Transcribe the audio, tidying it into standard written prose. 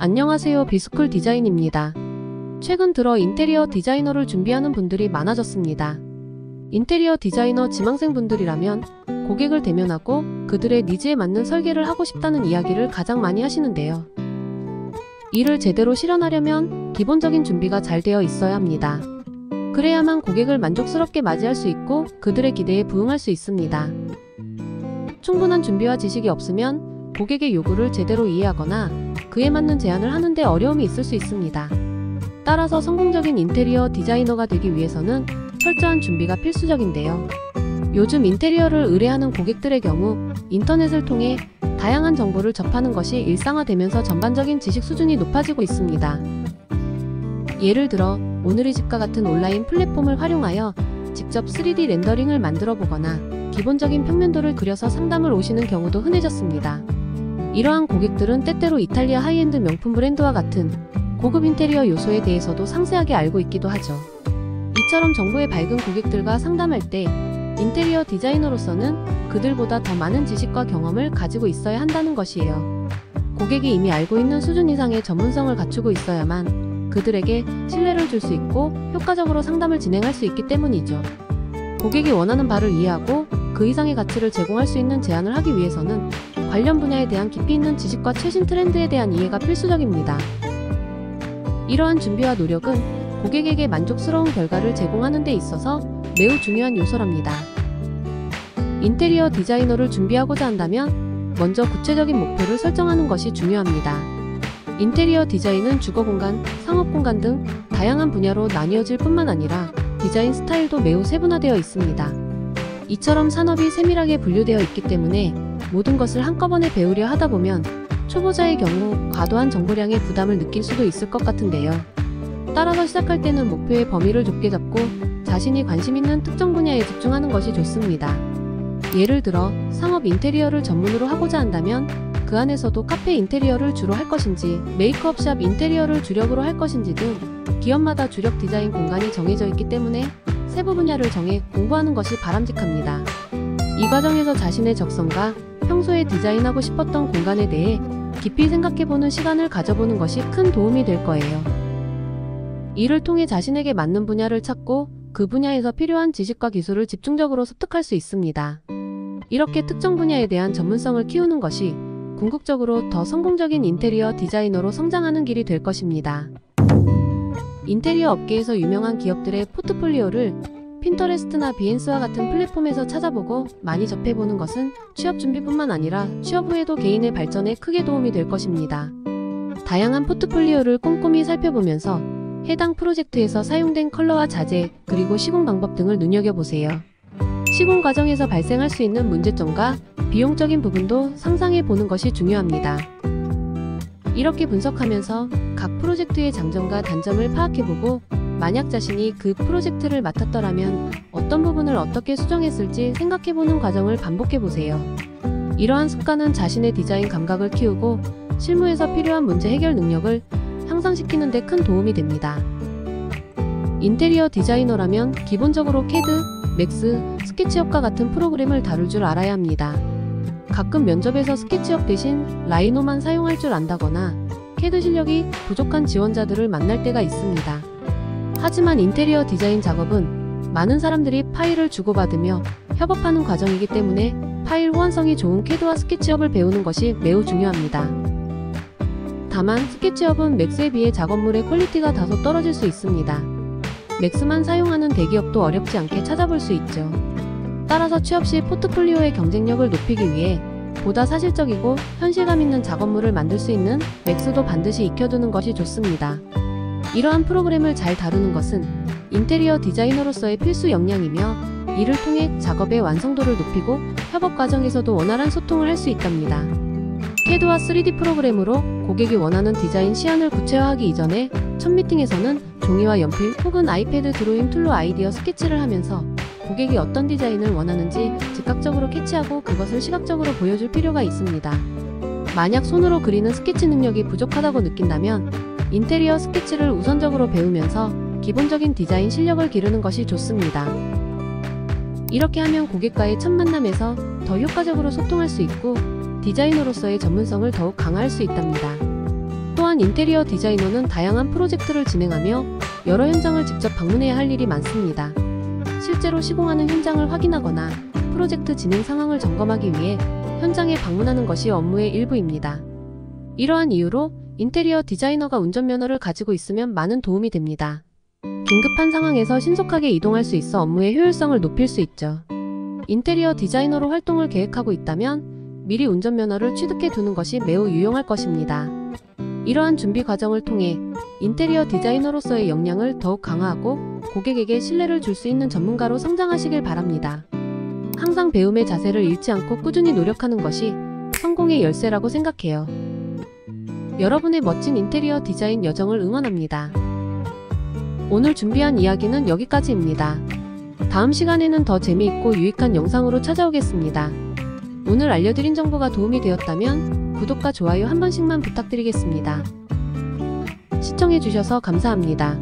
안녕하세요. 비스쿨 디자인입니다. 최근 들어 인테리어 디자이너를 준비하는 분들이 많아졌습니다. 인테리어 디자이너 지망생 분들이라면 고객을 대면하고 그들의 니즈에 맞는 설계를 하고 싶다는 이야기를 가장 많이 하시는데요. 이를 제대로 실현하려면 기본적인 준비가 잘 되어 있어야 합니다. 그래야만 고객을 만족스럽게 맞이할 수 있고 그들의 기대에 부응할 수 있습니다. 충분한 준비와 지식이 없으면 고객의 요구를 제대로 이해하거나 그에 맞는 제안을 하는데 어려움이 있을 수 있습니다. 따라서 성공적인 인테리어 디자이너가 되기 위해서는 철저한 준비가 필수적인데요. 요즘 인테리어를 의뢰하는 고객들의 경우 인터넷을 통해 다양한 정보를 접하는 것이 일상화되면서 전반적인 지식 수준이 높아지고 있습니다. 예를 들어 오늘의 집과 같은 온라인 플랫폼을 활용하여 직접 3D 렌더링을 만들어 보거나 기본적인 평면도를 그려서 상담을 오시는 경우도 흔해졌습니다. 이러한 고객들은 때때로 이탈리아 하이엔드 명품 브랜드와 같은 고급 인테리어 요소에 대해서도 상세하게 알고 있기도 하죠. 이처럼 정보에 밝은 고객들과 상담할 때 인테리어 디자이너로서는 그들보다 더 많은 지식과 경험을 가지고 있어야 한다는 것이에요. 고객이 이미 알고 있는 수준 이상의 전문성을 갖추고 있어야만 그들에게 신뢰를 줄 수 있고 효과적으로 상담을 진행할 수 있기 때문이죠. 고객이 원하는 바를 이해하고 그 이상의 가치를 제공할 수 있는 제안을 하기 위해서는 관련 분야에 대한 깊이 있는 지식과 최신 트렌드에 대한 이해가 필수적입니다. 이러한 준비와 노력은 고객에게 만족스러운 결과를 제공하는 데 있어서 매우 중요한 요소랍니다. 인테리어 디자이너를 준비하고자 한다면 먼저 구체적인 목표를 설정하는 것이 중요합니다. 인테리어 디자인은 주거공간, 상업공간 등 다양한 분야로 나뉘어질 뿐만 아니라 디자인 스타일도 매우 세분화되어 있습니다. 이처럼 산업이 세밀하게 분류되어 있기 때문에 모든 것을 한꺼번에 배우려 하다 보면 초보자의 경우 과도한 정보량의 부담을 느낄 수도 있을 것 같은데요. 따라서 시작할 때는 목표의 범위를 좁게 잡고 자신이 관심 있는 특정 분야에 집중하는 것이 좋습니다. 예를 들어 상업 인테리어를 전문으로 하고자 한다면 그 안에서도 카페 인테리어를 주로 할 것인지 메이크업샵 인테리어를 주력으로 할 것인지 등 기업마다 주력 디자인 공간이 정해져 있기 때문에 세부 분야를 정해 공부하는 것이 바람직합니다. 이 과정에서 자신의 적성과 평소에 디자인하고 싶었던 공간에 대해 깊이 생각해보는 시간을 가져보는 것이 큰 도움이 될 거예요. 이를 통해 자신에게 맞는 분야를 찾고 그 분야에서 필요한 지식과 기술을 집중적으로 습득할 수 있습니다. 이렇게 특정 분야에 대한 전문성을 키우는 것이 궁극적으로 더 성공적인 인테리어 디자이너로 성장하는 길이 될 것입니다. 인테리어 업계에서 유명한 기업들의 포트폴리오를 핀터레스트나 비엔스와 같은 플랫폼에서 찾아보고 많이 접해보는 것은 취업 준비뿐만 아니라 취업 후에도 개인의 발전에 크게 도움이 될 것입니다. 다양한 포트폴리오를 꼼꼼히 살펴보면서 해당 프로젝트에서 사용된 컬러와 자재, 그리고 시공 방법 등을 눈여겨보세요. 시공 과정에서 발생할 수 있는 문제점과 비용적인 부분도 상상해 보는 것이 중요합니다. 이렇게 분석하면서 각 프로젝트의 장점과 단점을 파악해보고 만약 자신이 그 프로젝트를 맡았더라면 어떤 부분을 어떻게 수정했을지 생각해보는 과정을 반복해보세요. 이러한 습관은 자신의 디자인 감각을 키우고 실무에서 필요한 문제 해결 능력을 향상시키는 데 큰 도움이 됩니다. 인테리어 디자이너라면 기본적으로 캐드, 맥스, 스케치업과 같은 프로그램을 다룰 줄 알아야 합니다. 가끔 면접에서 스케치업 대신 라이노만 사용할 줄 안다거나 캐드 실력이 부족한 지원자들을 만날 때가 있습니다. 하지만 인테리어 디자인 작업은 많은 사람들이 파일을 주고받으며 협업하는 과정이기 때문에 파일 호환성이 좋은 캐드와 스케치업을 배우는 것이 매우 중요합니다. 다만 스케치업은 맥스에 비해 작업물의 퀄리티가 다소 떨어질 수 있습니다. 맥스만 사용하는 대기업도 어렵지 않게 찾아볼 수 있죠. 따라서 취업 시 포트폴리오의 경쟁력을 높이기 위해 보다 사실적이고 현실감 있는 작업물을 만들 수 있는 맥스도 반드시 익혀두는 것이 좋습니다. 이러한 프로그램을 잘 다루는 것은 인테리어 디자이너로서의 필수 역량이며 이를 통해 작업의 완성도를 높이고 협업 과정에서도 원활한 소통을 할 수 있답니다. 캐드와 3D 프로그램으로 고객이 원하는 디자인 시안을 구체화하기 이전에 첫 미팅에서는 종이와 연필 혹은 아이패드 드로잉 툴로 아이디어 스케치를 하면서 고객이 어떤 디자인을 원하는지 즉각적으로 캐치하고 그것을 시각적으로 보여줄 필요가 있습니다. 만약 손으로 그리는 스케치 능력이 부족하다고 느낀다면 인테리어 스케치를 우선적으로 배우면서 기본적인 디자인 실력을 기르는 것이 좋습니다. 이렇게 하면 고객과의 첫 만남에서 더 효과적으로 소통할 수 있고 디자이너로서의 전문성을 더욱 강화할 수 있답니다. 또한 또한 인테리어 디자이너는 다양한 프로젝트를 진행하며 여러 현장을 직접 방문해야 할 일이 많습니다. 실제로 시공하는 현장을 확인하거나 프로젝트 진행 상황을 점검하기 위해 현장에 방문하는 것이 업무의 일부입니다. 이러한 이유로 인테리어 디자이너가 운전면허를 가지고 있으면 많은 도움이 됩니다. 긴급한 상황에서 신속하게 이동할 수 있어 업무의 효율성을 높일 수 있죠. 인테리어 디자이너로 활동을 계획하고 있다면 미리 운전면허를 취득해 두는 것이 매우 유용할 것입니다. 이러한 준비 과정을 통해 인테리어 디자이너로서의 역량을 더욱 강화하고 고객에게 신뢰를 줄 수 있는 전문가로 성장하시길 바랍니다. 항상 배움의 자세를 잃지 않고 꾸준히 노력하는 것이 성공의 열쇠라고 생각해요. 여러분의 멋진 인테리어 디자인 여정을 응원합니다. 오늘 준비한 이야기는 여기까지입니다. 다음 시간에는 더 재미있고 유익한 영상으로 찾아오겠습니다. 오늘 알려드린 정보가 도움이 되었다면 구독과 좋아요 한 번씩만 부탁드리겠습니다. 시청해주셔서 감사합니다.